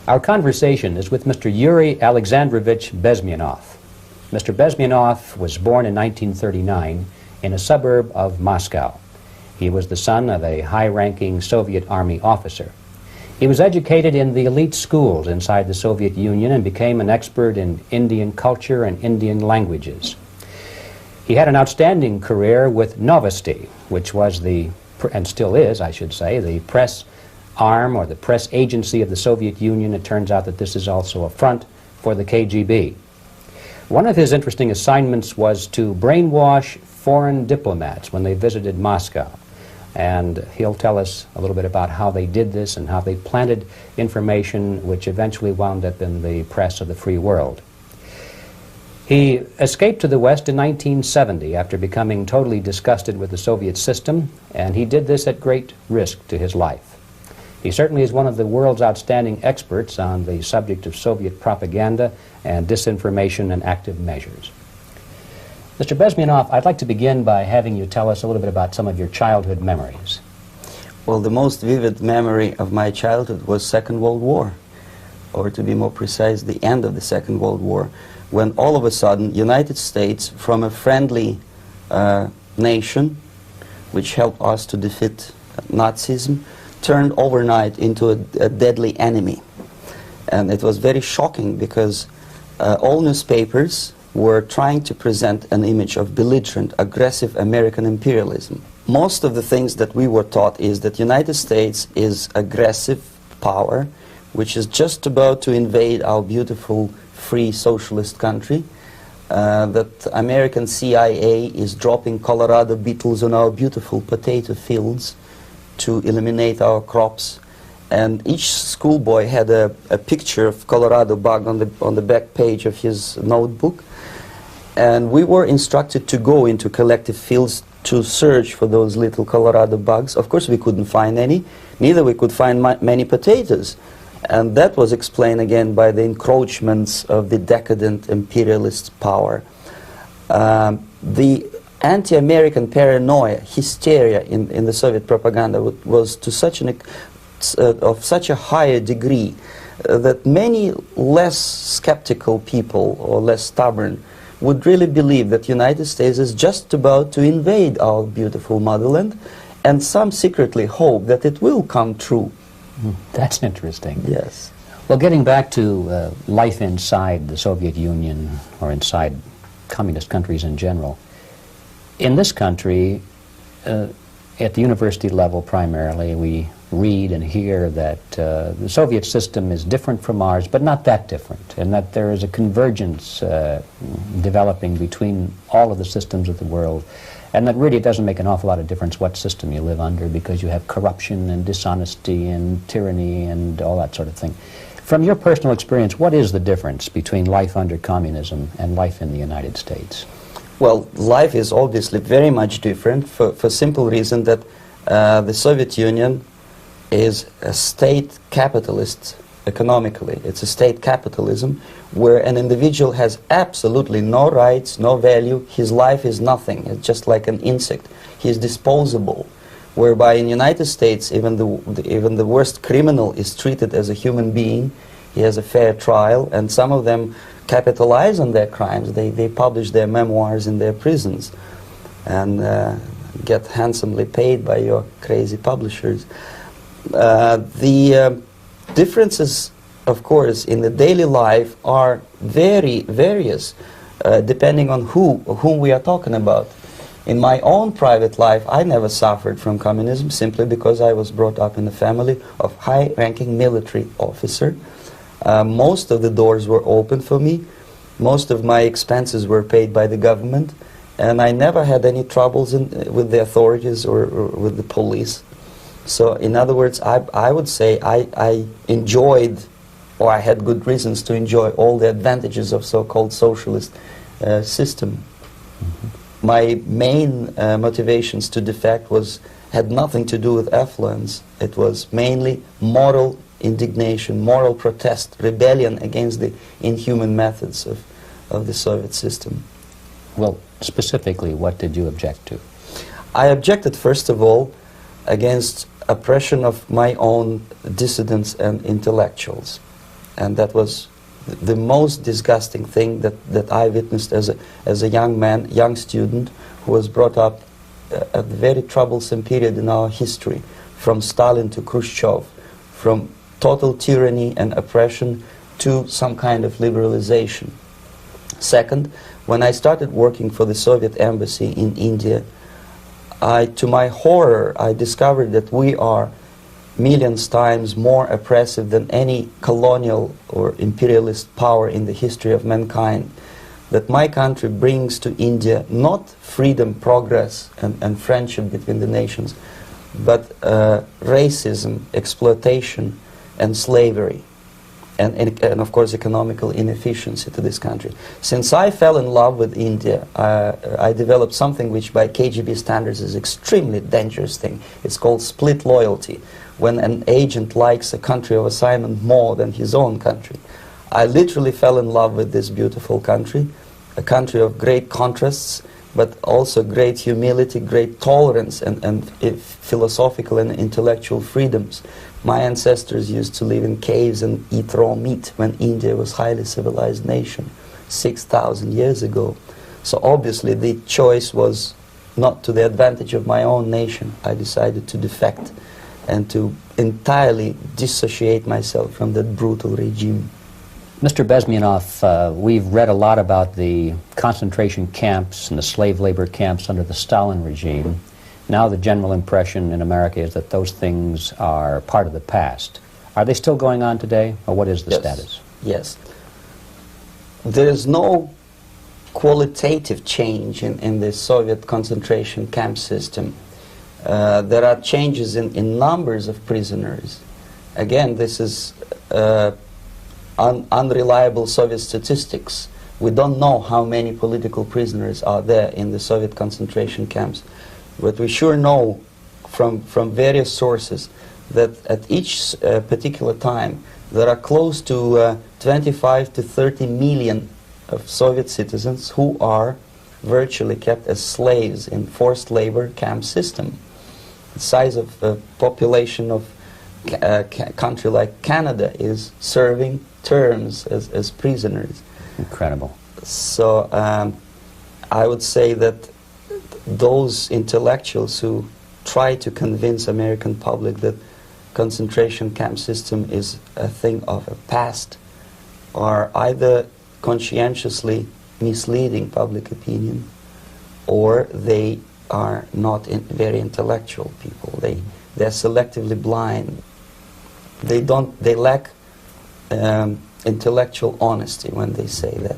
Our conversation is with Mr. Yuri Alexandrovich Bezmenov. Mr. Bezmenov was born in 1939 in a suburb of Moscow. He was the son of a high-ranking Soviet Army officer. He was educated in the elite schools inside the Soviet Union and became an expert in Indian culture and Indian languages. He had an outstanding career with Novosti, which was the, and still is, I should say, the press arm or the press agency of the Soviet Union. It turns out that this is also a front for the KGB. One of his interesting assignments was to brainwash foreign diplomats when they visited Moscow. And he'll tell us a little bit about how they did this and how they planted information which eventually wound up in the press of the free world. He escaped to the West in 1970 after becoming totally disgusted with the Soviet system, and he did this at great risk to his life. He certainly is one of the world's outstanding experts on the subject of Soviet propaganda and disinformation and active measures. Mr. Bezmenov, I'd like to begin by having you tell us a little bit about some of your childhood memories. Well, the most vivid memory of my childhood was Second World War, or to be more precise, the end of the Second World War, when all of a sudden United States, from a friendly nation which helped us to defeat Nazism, turned overnight into a deadly enemy. And it was very shocking because all newspapers were trying to present an image of belligerent, aggressive American imperialism. Most of the things that we were taught is that United States is aggressive power, which is just about to invade our beautiful, free socialist country, that American CIA is dropping Colorado beetles on our beautiful potato fields to eliminate our crops. And each schoolboy had a picture of Colorado bug on the back page of his notebook. And we were instructed to go into collective fields to search for those little Colorado bugs. Of course, we couldn't find any. Neither we could find many potatoes. And that was explained again by the encroachments of the decadent imperialist power. The anti-American paranoia, hysteria in the Soviet propaganda was to such of such a higher degree that many less skeptical people or less stubborn would really believe that the United States is just about to invade our beautiful motherland, and some secretly hope that it will come true. That's interesting. Yes. Well, getting back to life inside the Soviet Union or inside communist countries in general, in this country, at the university level primarily, we read and hear that the Soviet system is different from ours, but not that different, and that there is a convergence developing between all of the systems of the world, and that really it doesn't make an awful lot of difference what system you live under, because you have corruption and dishonesty and tyranny and all that sort of thing. From your personal experience, what is the difference between life under communism and life in the United States? Well, life is obviously very much different for simple reason that the Soviet Union is a state capitalist economically. It's a state capitalism where an individual has absolutely no rights, no value. His life is nothing. It's just like an insect. He is disposable. Whereby in the United States, even the worst criminal is treated as a human being. He has a fair trial, and some of them capitalize on their crimes. They publish their memoirs in their prisons and get handsomely paid by your crazy publishers. The differences, of course, in the daily life are very various, depending on whom we are talking about. In my own private life, I never suffered from communism simply because I was brought up in a family of high-ranking military officer. Most of the doors were open for me. Most of my expenses were paid by the government, and I never had any troubles with the authorities or with the police. So, in other words, I would say I enjoyed, or I had good reasons to enjoy all the advantages of so-called socialist system. Mm-hmm. My main motivations to defect had nothing to do with affluence. It was mainly moral indignation, moral protest, rebellion against the inhuman methods of the Soviet system. Well, specifically, what did you object to? I objected, first of all, against oppression of my own dissidents and intellectuals. And that was the most disgusting thing that I witnessed as a young man, young student, who was brought up at a very troublesome period in our history, from Stalin to Khrushchev, from total tyranny and oppression to some kind of liberalization. Second, when I started working for the Soviet embassy in India, to my horror, I discovered that we are millions times more oppressive than any colonial or imperialist power in the history of mankind. That my country brings to India not freedom, progress, and friendship between the nations, but racism, exploitation, and slavery, and of course economical inefficiency to this country. Since I fell in love with India, I developed something which by KGB standards is extremely dangerous thing. It's called split loyalty, when an agent likes a country of assignment more than his own country. I literally fell in love with this beautiful country, a country of great contrasts, but also great humility, great tolerance, and philosophical and intellectual freedoms. My ancestors used to live in caves and eat raw meat when India was a highly civilized nation 6,000 years ago. So obviously the choice was not to the advantage of my own nation. I decided to defect and to entirely dissociate myself from that brutal regime. Mr. Bezmenov, we've read a lot about the concentration camps and the slave labor camps under the Stalin regime. Now the general impression in America is that those things are part of the past. Are they still going on today, or what is the status? Yes. There is no qualitative change in the Soviet concentration camp system. There are changes in numbers of prisoners. Again, this is unreliable Soviet statistics. We don't know how many political prisoners are there in the Soviet concentration camps. But we sure know from various sources that at each particular time there are close to 25 to 30 million of Soviet citizens who are virtually kept as slaves in forced labor camp system. The size of the population of a country like Canada is serving terms as prisoners. Incredible. So I would say that those intellectuals who try to convince American public that concentration camp system is a thing of a past are either conscientiously misleading public opinion, or they are not very intellectual people. They're selectively blind. They lack intellectual honesty when they say that.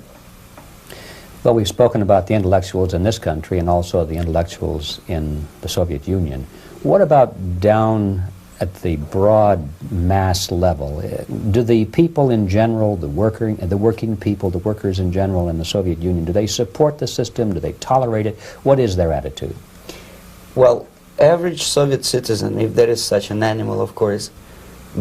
Well, we've spoken about the intellectuals in this country and also the intellectuals in the Soviet Union. What about down at the broad mass level? Do the people in general, the working people, the workers in general in the Soviet Union, do they support the system? Do they tolerate it? What is their attitude? Well, average Soviet citizen, if there is such an animal, of course,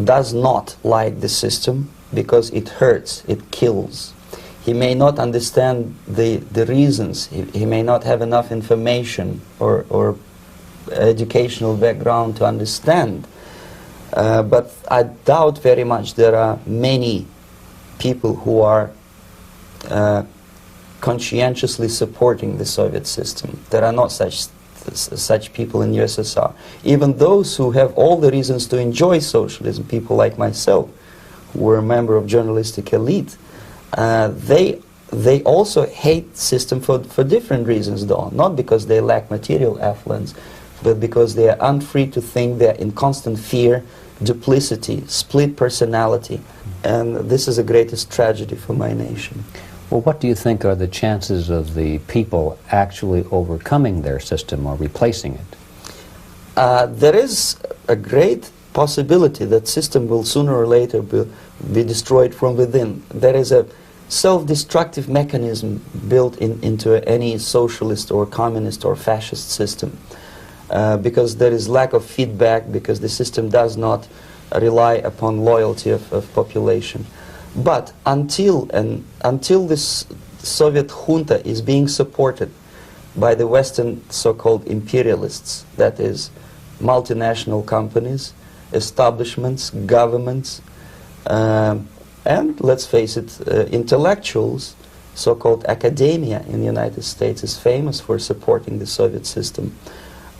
does not like the system because it hurts, it kills. He may not understand the reasons. He may not have enough information or educational background to understand. But I doubt very much there are many people who are conscientiously supporting the Soviet system. There are not such people in USSR. Even those who have all the reasons to enjoy socialism, people like myself, who were a member of journalistic elite, they also hate the system for different reasons, though. Not because they lack material affluence, but because they are unfree to think, they're in constant fear, duplicity, split personality. And this is the greatest tragedy for my nation. Well, what do you think are the chances of the people actually overcoming their system or replacing it? There is a great possibility that system will sooner or later be destroyed from within. There is a self-destructive mechanism built into any socialist or communist or fascist system, because there is lack of feedback, because the system does not rely upon loyalty of population. But until this Soviet junta is being supported by the Western so-called imperialists, that is, multinational companies, establishments, governments, And let's face it, intellectuals, so-called academia in the United States is famous for supporting the Soviet system.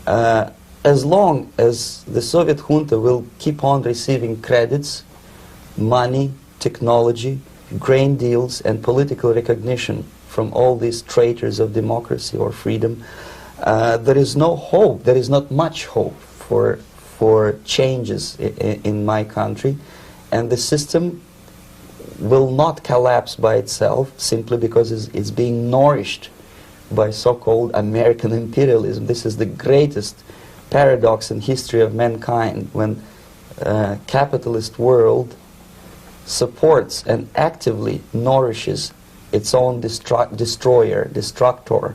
As long as the Soviet junta will keep on receiving credits, money, technology, grain deals, and political recognition from all these traitors of democracy or freedom, there is no hope, there is not much hope for changes in my country, and the system will not collapse by itself simply because it's being nourished by so-called American imperialism. This is the greatest paradox in history of mankind, when capitalist world supports and actively nourishes its own destroyer, destructor.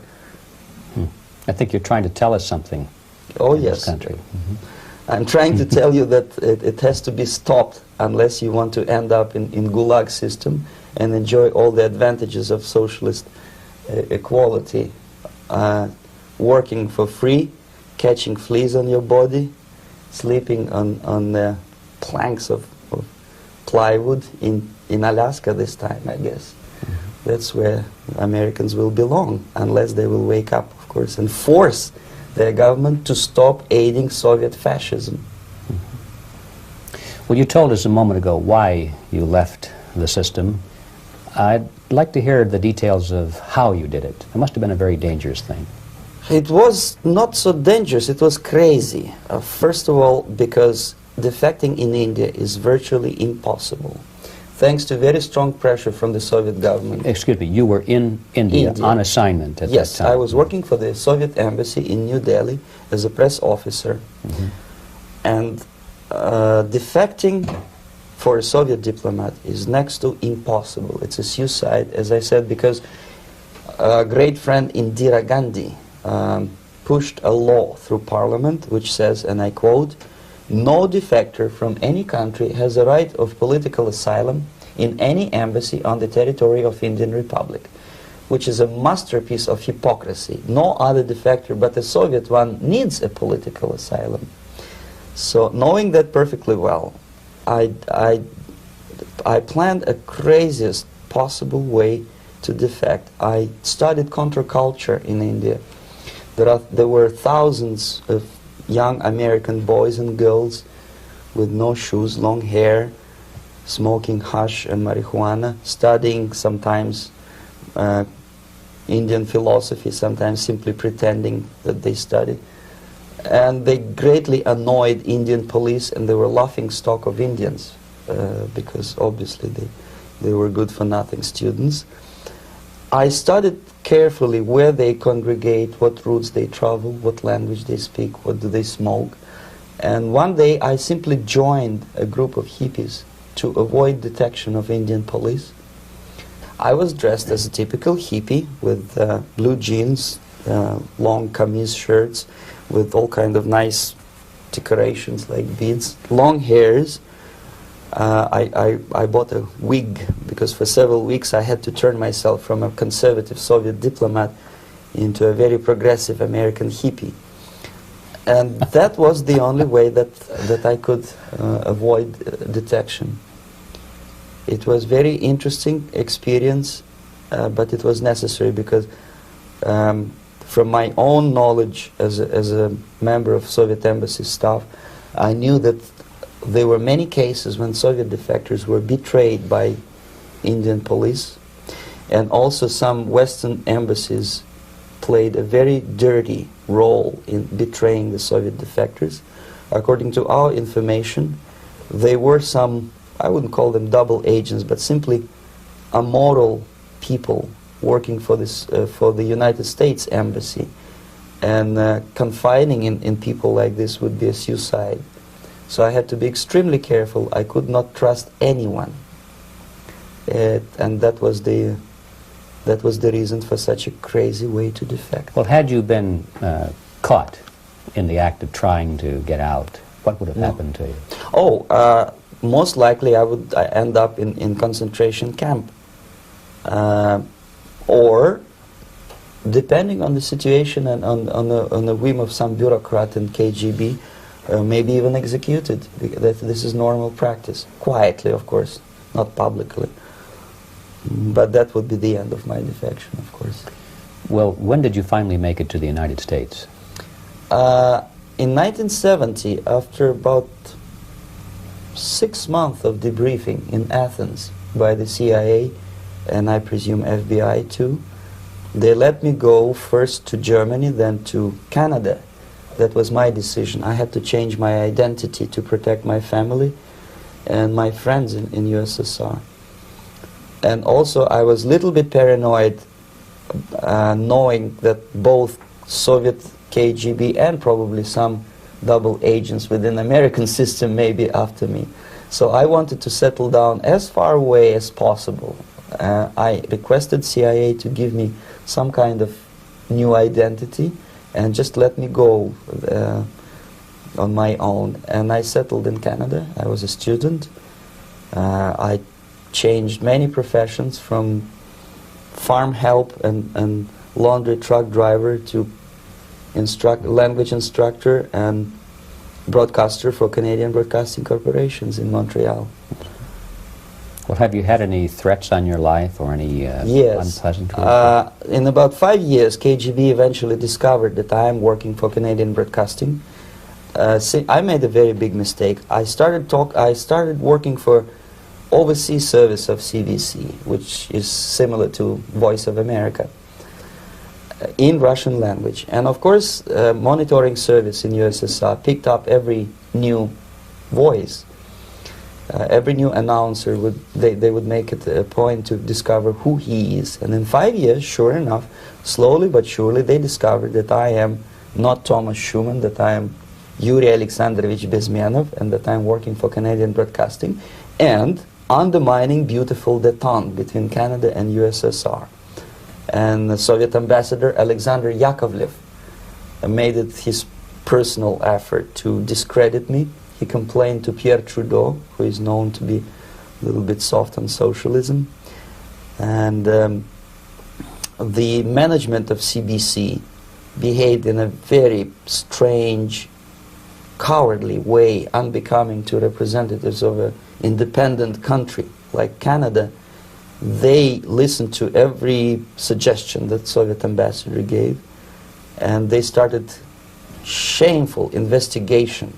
I think you're trying to tell us something. Oh, in yes. This country. I'm trying to tell you that it has to be stopped unless you want to end up in Gulag system and enjoy all the advantages of socialist equality. Working for free, catching fleas on your body, sleeping on planks of plywood in Alaska this time, I guess. That's where Americans will belong, unless they will wake up, of course, and force their government to stop aiding Soviet fascism. Well, you told us a moment ago why you left the system. I'd like to hear the details of how you did it. It must have been a very dangerous thing. It was not so dangerous, it was crazy. First of all, because defecting in India is virtually impossible, thanks to very strong pressure from the Soviet government. Excuse me, you were in India on assignment at that time? Yes, I was working for the Soviet embassy in New Delhi as a press officer. And defecting for a Soviet diplomat is next to impossible. It's a suicide, as I said, because a great friend Indira Gandhi pushed a law through parliament which says, and I quote, "No defector from any country has a right of political asylum in any embassy on the territory of Indian Republic," which is a masterpiece of hypocrisy. No other defector but the Soviet one needs a political asylum. So knowing that perfectly well, I planned a craziest possible way to defect. I studied counterculture in India. There were thousands of young American boys and girls with no shoes, long hair, smoking hash and marijuana, studying sometimes Indian philosophy, sometimes simply pretending that they studied. And they greatly annoyed Indian police, and they were laughing stock of Indians because obviously they were good-for-nothing students. I studied carefully where they congregate, what routes they travel, what language they speak, what do they smoke. And one day I simply joined a group of hippies to avoid detection of Indian police. I was dressed as a typical hippie with blue jeans, long kameez shirts with all kind of nice decorations like beads, long hairs. I bought a wig because for several weeks I had to turn myself from a conservative Soviet diplomat into a very progressive American hippie. And that was the only way that I could avoid detection. It was very interesting experience, but it was necessary because from my own knowledge as a member of Soviet embassy staff, I knew that there were many cases when Soviet defectors were betrayed by Indian police, and also some Western embassies played a very dirty role in betraying the Soviet defectors. According to our information, they were some, I wouldn't call them double agents, but simply immoral people working for the United States Embassy. And confining in people like this would be a suicide. So I had to be extremely careful. I could not trust anyone. And that was the reason for such a crazy way to defect. Well, had you been caught in the act of trying to get out, what would have happened to you? Oh, most likely I would end up in concentration camp. Or, depending on the situation and on the whim of some bureaucrat in KGB, maybe even executed. This is normal practice. Quietly, of course. not publicly. But that would be the end of my defection, of course. Well, when did you finally make it to the United States? In 1970, after about 6 months of debriefing in Athens by the CIA, and I presume FBI too, they let me go first to Germany, then to Canada. That was my decision. I had to change my identity to protect my family and my friends in USSR. And also I was a little bit paranoid knowing that both Soviet KGB and probably some double agents within the American system may be after me. So I wanted to settle down as far away as possible. I requested CIA to give me some kind of new identity and just let me go on my own. And I settled in Canada. I was a student. I changed many professions, from farm help and laundry truck driver to language instructor and broadcaster for Canadian Broadcasting Corporations in Montreal. Well, have you had any threats on your life or any yes. unpleasant? In about 5 years, KGB eventually discovered that I am working for Canadian Broadcasting. I made a very big mistake. I started working for overseas service of CBC, which is similar to Voice of America, in Russian language. And of course, monitoring service in USSR picked up every new voice. Every new announcer, they would make it a point to discover who he is. And in 5 years, sure enough, slowly but surely, they discovered that I am not Thomas Schumann, that I am Yury Alexandrovich Bezmenov, and that I am working for Canadian Broadcasting, and undermining beautiful détente between Canada and USSR. And the Soviet ambassador Alexander Yakovlev made it his personal effort to discredit me. He complained to Pierre Trudeau, who is known to be a little bit soft on socialism. And the management of CBC behaved in a very strange, cowardly way, unbecoming to representatives of an independent country like Canada. They listened to every suggestion that Soviet ambassador gave, and they started shameful investigation,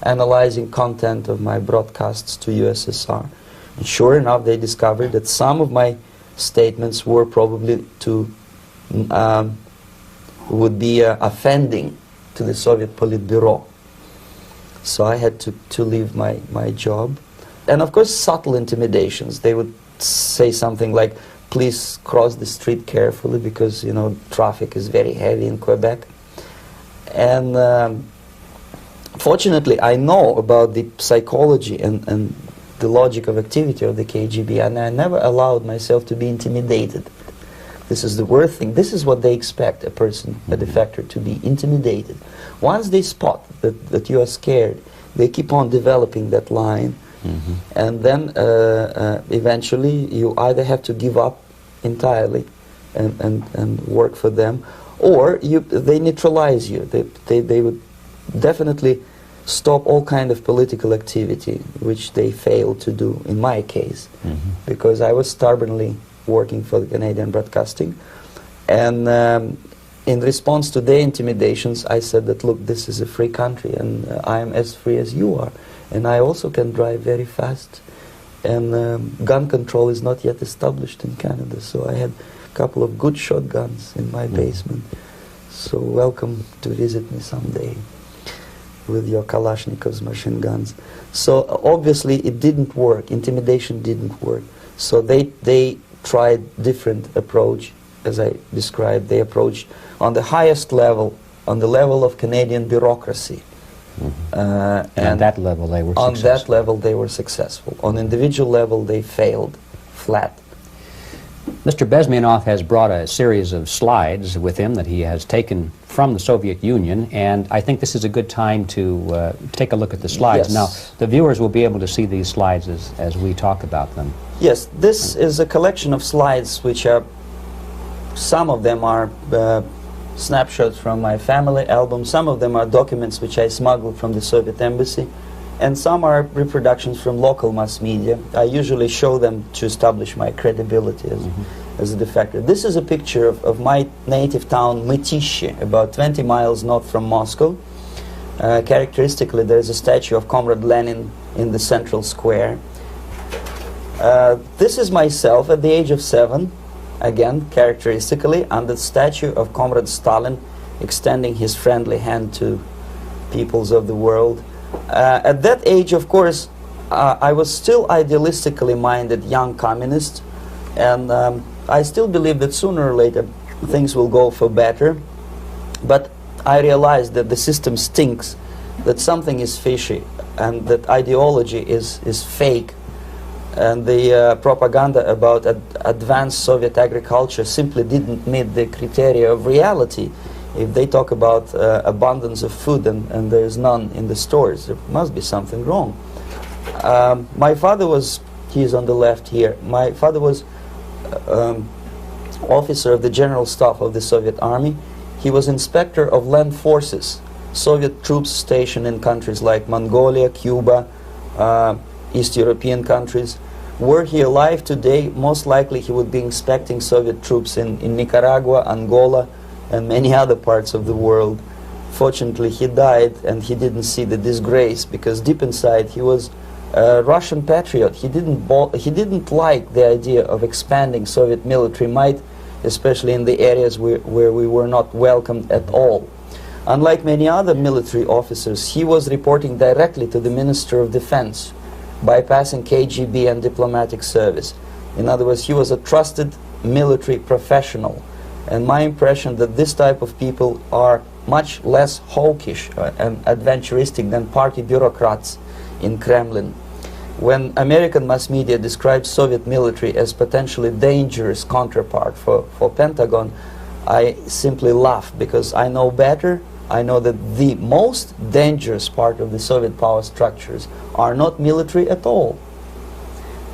analyzing content of my broadcasts to USSR. And sure enough, they discovered that some of my statements were probably would be offending to the Soviet Politburo. So I had to leave my job. And of course, subtle intimidations. They would say something like, please cross the street carefully because, you know, traffic is very heavy in Quebec. And fortunately, I know about the psychology and the logic of activity of the KGB, and I never allowed myself to be intimidated. This is the worst thing. This is what they expect a person, a defector, to be intimidated. Once they spot that you are scared, they keep on developing that line. Mm-hmm. And then eventually you either have to give up entirely and work for them, or they neutralize you. They would definitely stop all kind of political activity, which they failed to do in my case, mm-hmm. because I was stubbornly working for the Canadian Broadcasting. And in response to their intimidations, I said that, look, this is a free country, and I am as free as you are. And I also can drive very fast. And gun control is not yet established in Canada, so I had a couple of good shotguns in my basement. So welcome to visit me someday with your Kalashnikov's machine guns. So obviously it didn't work. Intimidation didn't work. So they tried different approach, as I described. They approached on the highest level, on the level of Canadian bureaucracy. Mm-hmm. And at that level they were successful. On that level they were successful. On individual level they failed flat. Mr. Bezmenov has brought a series of slides with him that he has taken from the Soviet Union, and I think this is a good time to take a look at the slides. Yes. Now, the viewers will be able to see these slides as we talk about them. Yes, this is a collection of slides which are, some of them are snapshots from my family album, some of them are documents which I smuggled from the Soviet embassy and some are reproductions from local mass media. I usually show them to establish my credibility as a defector. This is a picture of my native town, Mытищи, about 20 miles north from Moscow. Characteristically, there is a statue of Comrade Lenin in the central square. This is myself at the age of 7, again, characteristically, and the statue of Comrade Stalin extending his friendly hand to peoples of the world. At that age, of course, I was still idealistically minded young communist, and I still believe that sooner or later things will go for better. But I realized that the system stinks, that something is fishy, and that ideology is fake, and the propaganda about advanced Soviet agriculture simply didn't meet the criteria of reality. If they talk about abundance of food and there is none in the stores, there must be something wrong. My father was, he is on the left here, my father was officer of the General Staff of the Soviet Army. He was inspector of land forces, Soviet troops stationed in countries like Mongolia, Cuba, East European countries. Were he alive today, most likely he would be inspecting Soviet troops in Nicaragua, Angola, and many other parts of the world. Fortunately, he died and he didn't see the disgrace, because deep inside he was a Russian patriot. He didn't like the idea of expanding Soviet military might, especially in the areas where we were not welcomed at all. Unlike many other military officers, he was reporting directly to the Minister of Defense, bypassing KGB and diplomatic service. In other words, he was a trusted military professional. And my impression that this type of people are much less hawkish and adventuristic than party bureaucrats in Kremlin. When American mass media describes Soviet military as potentially dangerous counterpart for Pentagon, I simply laugh, because I know better. I know that the most dangerous part of the Soviet power structures are not military at all.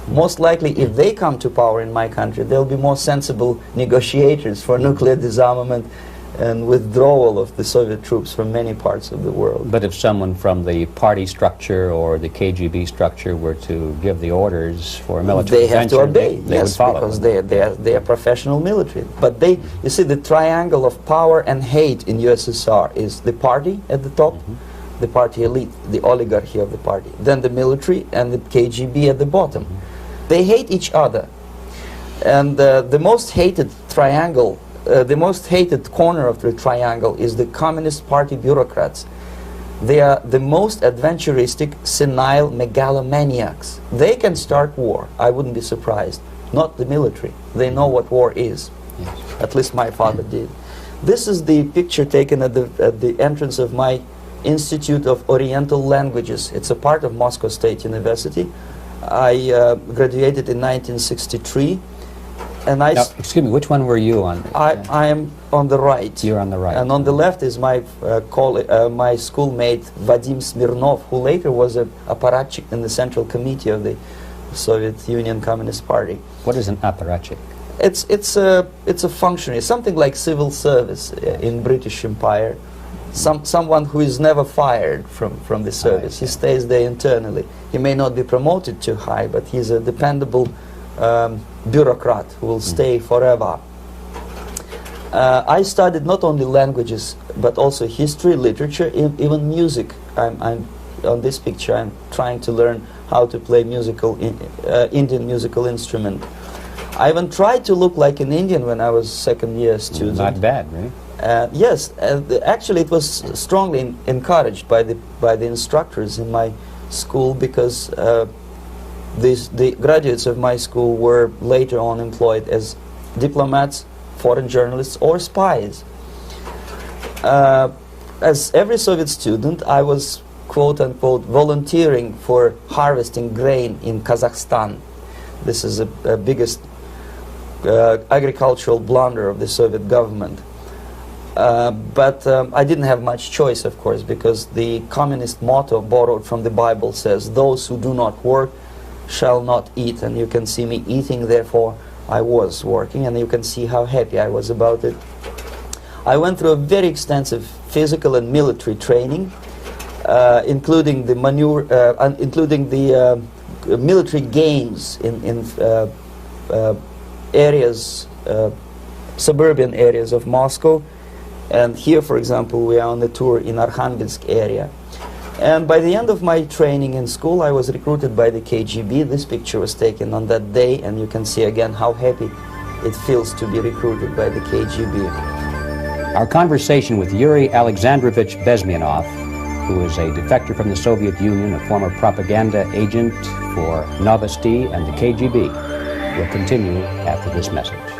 Most likely, if they come to power in my country, they'll be more sensible negotiators for nuclear disarmament and withdrawal of the Soviet troops from many parts of the world. But if someone from the party structure or the KGB structure were to give the orders for a military intervention, they have to obey, they would follow, because they are professional military. But you see, the triangle of power and hate in USSR is the party at the top, the party elite, the oligarchy of the party, then the military, and the KGB at the bottom. They hate each other, and the most hated triangle, the most hated corner of the triangle is the Communist Party bureaucrats. They are the most adventuristic, senile megalomaniacs. They can start war, I wouldn't be surprised. Not the military. They know what war is. Yes. At least my father did. This is the picture taken at the entrance of my Institute of Oriental Languages. It's a part of Moscow State University. I graduated in 1963, and now, excuse me, which one were you on? I am on the right. You're on the right. And on the left is my my schoolmate Vadim Smirnov, who later was an apparatchik in the Central Committee of the Soviet Union Communist Party. What is an apparatchik? It's a functionary, something like civil service in British Empire. Someone who is never fired from the service. He stays there internally. He may not be promoted too high, but he's a dependable bureaucrat who will stay forever. I studied not only languages, but also history, literature, even music. I'm on this picture, I'm trying to learn how to play Indian musical instrument. I even tried to look like an Indian when I was second-year student. Not bad, right? Yes, actually it was strongly encouraged by the instructors in my school, because the graduates of my school were later on employed as diplomats, foreign journalists, or spies. As every Soviet student, I was quote-unquote volunteering for harvesting grain in Kazakhstan. This is the biggest agricultural blunder of the Soviet government. But I didn't have much choice, of course, because the communist motto borrowed from the Bible says, "Those who do not work shall not eat." And you can see me eating, therefore I was working, and you can see how happy I was about it. I went through a very extensive physical and military training, including the military games in areas, suburban areas of Moscow. And here, for example, we are on a tour in Arkhangelsk area. And by the end of my training in school, I was recruited by the KGB. This picture was taken on that day, and you can see again how happy it feels to be recruited by the KGB. Our conversation with Yuri Alexandrovich Bezmenov, who is a defector from the Soviet Union, a former propaganda agent for Novosti and the KGB, will continue after this message.